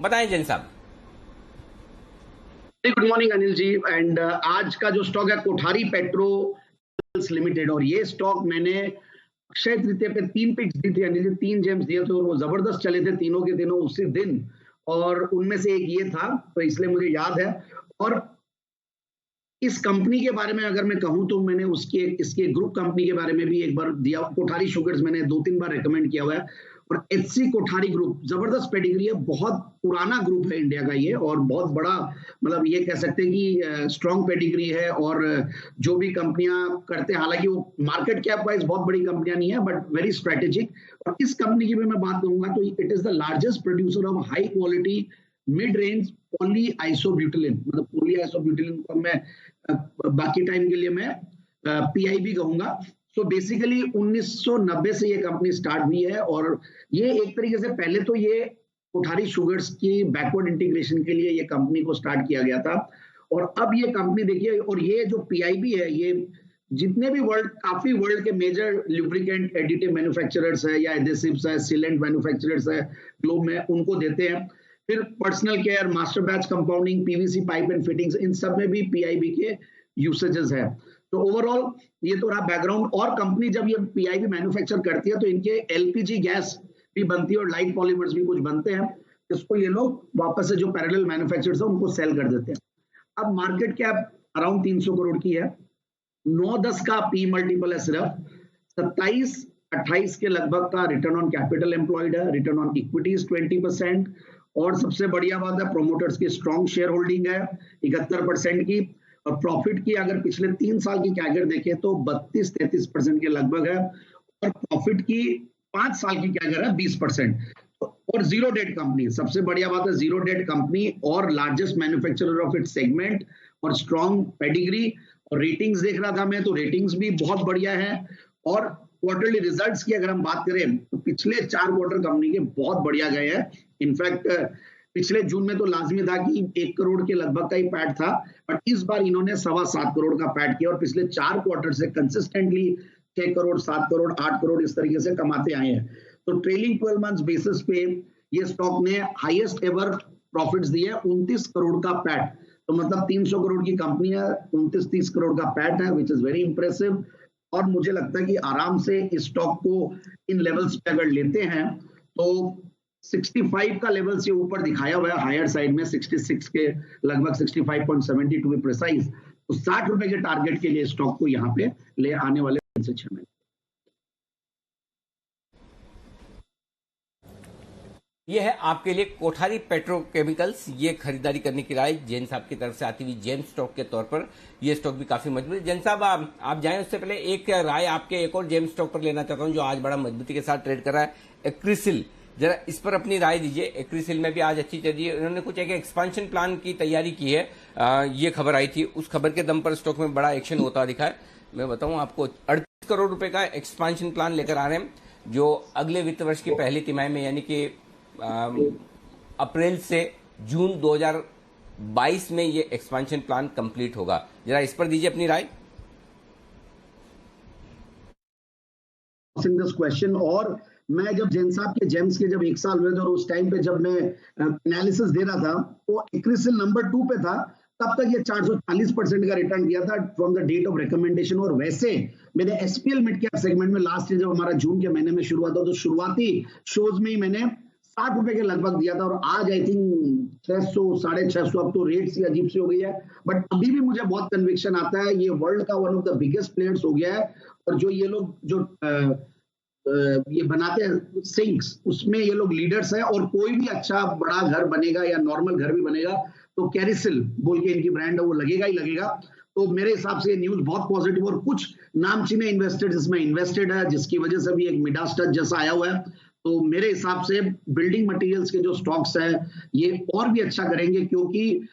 बताएं जैन साहब। Good morning Anil ji. And आज का जो स्टॉक है कोठारी पेट्रो लिमिटेड, और ये स्टॉक मैंने अक्षय तृतीया पे 3 पिक्स दी थी अनिल जी, 3 जेम्स दिए थे और वो जबरदस्त चले थे तीनों के तीनों उसी दिन, और उनमें से एक ये था, तो इसलिए मुझे याद है। और इस कंपनी के बारे में अगर मैं कहूं तो मैंने इसके ग्रुप कंपनी के बारे में भी एक बार दिया, कोठारी शुगर्स मैंने 2-3 बार रेकमेंड किया हुआ है। और एचसी कोठारी ग्रुप जबरदस्त पेडिग्री है, बहुत पुराना ग्रुप है इंडिया का ये, और बहुत बड़ा, मतलब ये कह सकते हैं कि स्ट्रॉन्ग पेडिग्री है। और जो भी कंपनियां करते हैं, हालांकि वो मार्केट कैप वाइज बहुत बड़ी कंपनियां नहीं है, बट वेरी स्ट्रेटेजिक। और इस कंपनी की भी मैं बात करूंगा तो it is the largest producer of high quality mid range polyisobutylene, मतलब पॉली आइसोब्यूटिलिन को मैं बाकी टाइम के लिए मैं पीआईबी कहूंगा। सो बेसिकली 1990 से ये कंपनी स्टार्ट हुई है, और ये एक तरीके से पहले तो ये कोठारी शुगर्स की बैकवर्ड इंटीग्रेशन के लिए ये कंपनी को स्टार्ट किया गया था। और अब ये कंपनी देखिए, और ये जो पीआईबी है, ये जितने भी काफी वर्ल्ड के मेजर लुब्रिकेंट एडिटिव मैन्युफैक्चरर्स है या एडेसिव्स है, सीलेंट मैन्युफैक्चरर्स है ग्लोब में, उनको देते हैं। फिर personal care, master batch compounding, PVC pipe and fittings, इन सब में भी पीआईबी के यूसेजेस है। तो ओवरऑल ये तो रहा बैकग्राउंड। और कंपनी जब ये पीआईबी मैन्युफैक्चर करती है तो इनके एलपीजी गैस भी बनती है और लाइट पॉलीमर्स भी कुछ बनते हैं, इसको ये लोग वापस से जो पैरेलल मैन्युफैक्चरर्स है उनको सेल कर देते हैं। अब मार्केट कैप अराउंड 300 करोड़ की है, 9-10 का पी मल्टीपल है सिर्फ, 27-28 के लगभग का रिटर्न ऑन कैपिटल एम्प्लॉयड है, रिटर्न ऑन इक्विटी 20%। और सबसे बढ़िया बात है, प्रोमोटर्स की स्ट्रॉन्ग शेयर होल्डिंग है 71% की। और प्रॉफिट की अगर पिछले 3 साल की कैगर देखें तो 32-33% के लगभग है, और प्रॉफिट की 5 साल की कैगर है 20%। और जीरो डेट कंपनी, सबसे बढ़िया बात है, जीरो डेट कंपनी और largest manufacturer of its segment, और स्ट्रॉन्ग पेडिग्री। और रेटिंग्स देख रहा था मैं, तो रेटिंग्स भी बहुत बढ़िया है। और क्वार्टरली रिजल्ट्स की अगर हम बात करें तो पिछले 4 क्वार्टर कंपनी के बहुत बढ़िया गए हैं। इनफैक्ट पिछले जून में तो लाजमी था कि 1 करोड़ के लगभग का ही पैट था, बट इस बार इन्होंने 7.25 करोड़ का पैट किया, और पिछले 4 क्वार्टर से कंसिस्टेंटली 6 करोड़, 7 करोड़, 8 करोड़ इस तरीके से कमाते आए हैं। तो ट्रेलिंग 12 मंथ्स बेसिस पे ये स्टॉक ने हाईएस्ट एवर प्रॉफिट्स दिए, 29 करोड़ का पैट। तो मतलब 300 करोड़ की कंपनी है, 29-30 करोड़ का पैट है, विच इज वेरी इंप्रेसिव। और मुझे लगता है कि आराम से इस स्टॉक को इन लेवल्स पे अगर लेते हैं तो 65 का लेवल से ऊपर दिखाया हुआ है, हायर साइड में 66 के लगभग, 65.70 टू बी प्रिसाइज। तो 60 रुपए के टारगेट के लिए स्टॉक को यहाँ पे ले आने वाले 3 से 6 महीने। ये है आपके लिए कोठारी पेट्रोकेमिकल्स। ये खरीदारी करने की राय जैन साहब की तरफ से आती हुई जेम स्टॉक के तौर पर। ये स्टॉक भी काफी मजबूत है। जैन साहब आप जाएं उससे पहले एक राय आपके एक और जेम स्टॉक पर लेना चाहता हूं जो आज बड़ा मजबूती के साथ ट्रेड कर रहा है, एक्रिसिल। जरा इस पर अपनी राय दीजिए। एक्रिसिल में भी आज अच्छी चली है, उन्होंने कुछ एक एक्सपांशन प्लान की तैयारी की है, ये खबर आई थी, उस खबर के दम पर स्टॉक में बड़ा एक्शन होता दिखा है। मैं बताऊं आपको, 38 करोड़ रुपए का एक्सपांशन प्लान लेकर आ रहे हैं, जो अगले वित्त वर्ष की पहली तिमाही में, यानी कि अप्रैल से जून 2022 में ये एक्सपांशन प्लान कंप्लीट होगा। जरा इस पर दीजिए अपनी राय। क्वेश्चन, और मैं जब जैन साहब के जेम्स के जब 1 साल हुए थे और उस टाइम पे जब मैं एनालिसिस दे रहा था तो एक्रिसिल नंबर 2 पे था, तब तक ये 440% का रिटर्न दिया था from the date of recommendation. और वैसे मैंने एसपीएल मिड कैप सेगमेंट में लास्ट ईयर जब हमारा जून के महीने में शुरू हुआ था तो शुरुआती शोज में ही मैंने 60 रुपए के लगभग दिया था, और आज आई थिंक 600, 650, अब तो रेट्स ही अजीब सी हो गई है, बट अभी भी मुझे बहुत कन्विक्शन आता है ये वर्ल्ड का one of the biggest players हो गया है। और जो ये लोग जो ये बनाते हैं सिंक्स, उसमें ये लोग लीडर्स हैं, और कोई भी अच्छा बड़ा घर बनेगा या नॉर्मल घर भी बनेगा तो कैरिसिल बोल के इनकी ब्रांड है, वो लगेगा ही लगेगा। तो मेरे हिसाब से ये न्यूज बहुत पॉजिटिव, और कुछ नामचीने इन्वेस्टर्स इसमें इन्वेस्टेड है, जिसकी वजह से भी एक मिडास टच जैसा आया हुआ है। तो मेरे हिसाब से बिल्डिंग मटेरियल्स के जो स्टॉक्स है ये और भी अच्छा करेंगे, क्योंकि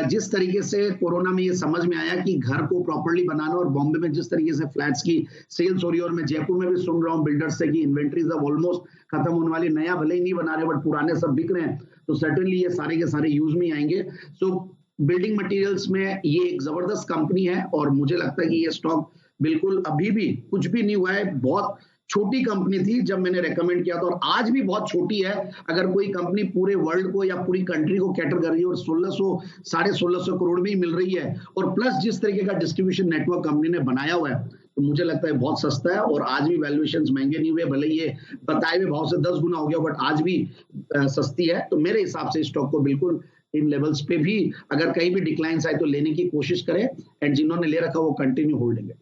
जिस तरीके से कोरोना में ये समझ में आया कि घर को प्रॉपर्ली बनाना, और बॉम्बे में जिस तरीके से फ्लैट्स की सेल्स हो रही है, और मैं जयपुर में भी सुन रहा हूँ बिल्डर्स से कि इन्वेंट्रीज अब ऑलमोस्ट खत्म होने वाली, नया भले ही नहीं बना रहे बट पुराने सब बिक रहे हैं, तो सर्टेनली ये सारे के सारे यूज में आएंगे। सो बिल्डिंग मटेरियल्स में ये एक जबरदस्त कंपनी है, और मुझे लगता है कि ये स्टॉक बिल्कुल अभी भी कुछ भी नहीं हुआ है, बहुत छोटी कंपनी थी जब मैंने रेकमेंड किया था, और आज भी बहुत छोटी है। अगर कोई कंपनी पूरे वर्ल्ड को या पूरी कंट्री को कैटर कर रही है और 1600 करोड़ में ही मिल रही है, और प्लस जिस तरीके का डिस्ट्रीब्यूशन नेटवर्क कंपनी ने बनाया हुआ है, तो मुझे लगता है बहुत सस्ता है। और आज भी वैल्यूएशंस महंगे नहीं हुए, भले ये बताए हुए भाव से 10 गुना हो गया, बट आज भी सस्ती है। तो मेरे हिसाब से स्टॉक को बिल्कुल इन लेवल्स पे भी अगर कहीं भी डिक्लाइन आए तो लेने की कोशिश करें, एंड जिन्होंने ले रखा वो कंटिन्यू होल्डिंग है।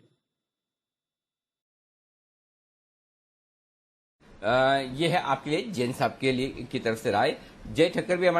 ये है आपके लिए जैन साहब के लिए की तरफ से राय। जय ठक्कर भी हमारे